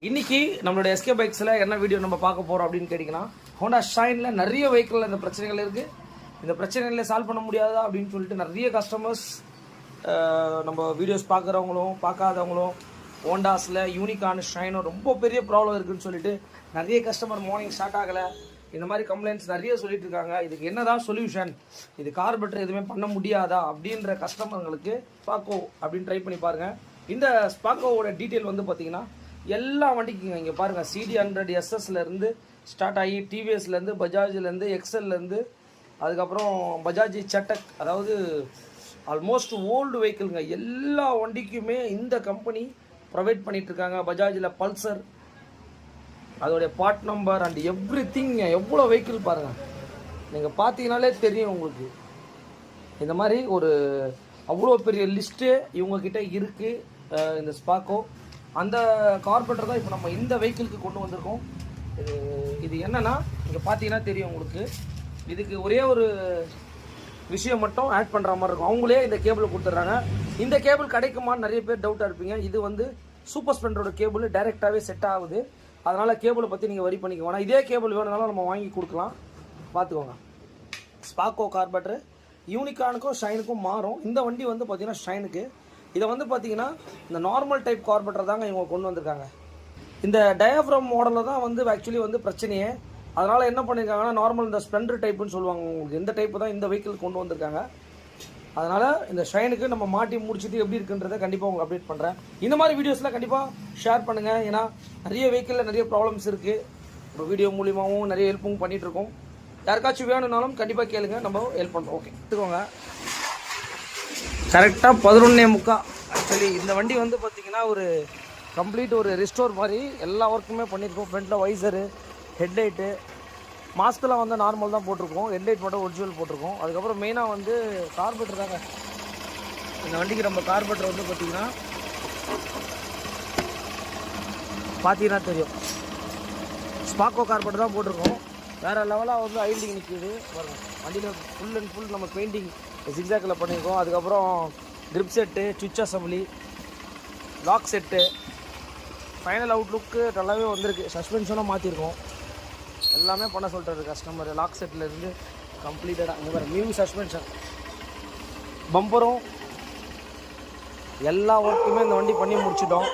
இன்னைக்கு நம்மளோட எஸ்கே பைக்ஸில் என்ன வீடியோ நம்ம பார்க்க போகிறோம் அப்படின்னு கேட்டிங்கன்னா, ஹோண்டா ஷைனில் நிறைய வெஹிக்கிளில் இந்த பிரச்சனைகள் இருக்குது. இந்த பிரச்சனைகளை சால்வ் பண்ண முடியாதா அப்படின்னு சொல்லிட்டு நிறைய கஸ்டமர்ஸ் நம்ம வீடியோஸ் பார்க்குறவங்களும் பார்க்காதவங்களும் ஹோண்டாஸில் யூனிகான் ஷைனும் ரொம்ப பெரிய ப்ராப்ளம் இருக்குதுன்னு சொல்லிட்டு நிறைய கஸ்டமர் மார்னிங் ஸ்டார்ட் ஆகலை இந்த மாதிரி கம்ப்ளைண்ட்ஸ் நிறைய சொல்லிட்டு இருக்காங்க. இதுக்கு என்னதான் சொல்யூஷன், இது கார்பெட்டர் எதுவுமே பண்ண முடியாதா அப்படின்ற கஸ்டமர்களுக்கு ஸ்பாக்கோ அப்படின்னு ட்ரை பண்ணி பாருங்கள். இந்த ஸ்பாக்கோவோட டீட்டெயில் வந்து பார்த்தீங்கன்னா எல்லா வண்டிக்குங்க இங்கே பாருங்கள், CD100 SS ஸ்டார்ட் ஆகி டிவிஎஸ்லேருந்து பஜாஜ்லேருந்து எக்ஸல்லேருந்து அதுக்கப்புறம் பஜாஜ் சட்டக், அதாவது ஆல்மோஸ்ட் ஓல்டு வெஹிக்கிள்ங்க எல்லா வண்டிக்குமே இந்த கம்பெனி ப்ரொவைட் பண்ணிகிட்ருக்காங்க. பஜாஜில் பல்சர் அதோடைய part number and every thing, எவ்வளோ வெஹிக்கிள் பாருங்கள், நீங்கள் பார்த்தீங்கனாலே தெரியும் உங்களுக்கு. இந்த மாதிரி ஒரு அவ்வளோ பெரிய லிஸ்ட்டு இவங்கக்கிட்ட இருக்குது இந்த ஸ்பாக்கோ. அந்த கார்பெட்டர் தான் இப்போ நம்ம இந்த வெஹிக்கிளுக்கு கொண்டு வந்திருக்கோம். இது என்னென்னா இங்கே பார்த்தீங்கன்னா தெரியும் உங்களுக்கு. இதுக்கு ஒரே ஒரு விஷயம் மட்டும் ஆட் பண்ணுற மாதிரி இருக்கும். அவங்களே இந்த கேபிள் கொடுத்துட்றாங்க. இந்த கேபிள் கிடைக்குமான்னு நிறைய பேர் டவுட்டாக இருப்பீங்க. இது வந்து சூப்பர் ஸ்ப்ளெண்டரோட கேபிள் டைரெக்டாகவே செட் ஆகுது. அதனால் கேபிளை பற்றி நீங்கள் வரி பண்ணிக்க வேணாம். இதே கேபிள் வேணுனாலும் நம்ம வாங்கி கொடுக்கலாம், பார்த்துக்கோங்க. ஸ்பாக்கோ கார்பெட்டர் யூனிகானுக்கும் ஷைனுக்கும் மாறும். இந்த வண்டி வந்து பார்த்திங்கன்னா ஷைனுக்கு. இதை வந்து பார்த்தீங்கன்னா இந்த நார்மல் டைப் கார்பெட்டர் தாங்க இவங்க கொண்டு வந்திருக்காங்க. இந்த டயாஃப்ரம் மாடலில் தான் வந்து ஆக்சுவலி வந்து பிரச்சனையே. அதனால் என்ன பண்ணியிருக்காங்கன்னா நார்மல் இந்த ஸ்ப்ளெண்டர் டைப்புன்னு சொல்லுவாங்க, உங்களுக்கு இந்த டைப்பு தான் இந்த வெஹிக்கிள் கொண்டு வந்திருக்காங்க. அதனால் இந்த ஷைனுக்கு நம்ம மாட்டி முடிச்சுட்டு எப்படி இருக்குன்றதை கண்டிப்பாக உங்களுக்கு அப்டேட் பண்ணுறேன். இந்த மாதிரி வீடியோஸ்லாம் கண்டிப்பாக ஷேர் பண்ணுங்கள். ஏன்னா நிறைய வெஹிக்கிளில் நிறைய ப்ராப்ளம்ஸ் இருக்குது. இப்போ வீடியோ மூலியமாகவும் நிறைய ஹெல்ப்பும் பண்ணிகிட்ருக்கோம். யாருக்காச்சும் வேணும்னாலும் கண்டிப்பாக கேளுங்க, நம்ம ஹெல்ப் பண்ணுறோம். ஓகே, எடுத்துக்கோங்க. கரெக்டாக 11:45. ஆக்சுவலி இந்த வண்டி வந்து பார்த்திங்கன்னா ஒரு கம்ப்ளீட் ஒரு ரிஸ்டோர் மாதிரி எல்லா ஒர்க்குமே பண்ணியிருக்கோம். ஃப்ரண்ட்டில் வைசரு, ஹெட்லைட்டு, மாஸ்க்கெலாம் வந்து நார்மல் தான் போட்டிருக்கோம். ஹெட்லைட் மட்டும் ஒரிஜினல் போட்டிருக்கோம். அதுக்கப்புறம் மெயினாக வந்து கார்பெட்டர் தாங்க இந்த வண்டிக்கு. நம்ம கார்பெட்டர் வந்து பார்த்தீங்கன்னா தெரியும், ஸ்பாக்கோ கார்பெட்டர் தான் போட்டிருக்கோம். வேறு லெவலாக வந்து ஐல்டிங் நிற்கிது பாருங்கள். வண்டியில் ஃபுல் அண்ட் ஃபுல் நம்ம பெயிண்டிங் ஜிக்ஸாக்கில் பண்ணியிருக்கோம். அதுக்கப்புறம் கிரிப் செட்டு, சுவிட்ச் assembly, lock set, final outlook நல்லாவே வந்திருக்கு. சஸ்பென்ஷனும் மாற்றிருக்கோம். எல்லாமே பண்ண சொல்கிறாரு கஸ்டமர். லாக் செட்டிலேருந்து கம்ப்ளீட்டடாக இந்த மாதிரி நியூ சஸ்பென்ஷன், பம்பரும் எல்லா ஒர்க்குமே இந்த வண்டி பண்ணி முடிச்சிட்டோம்.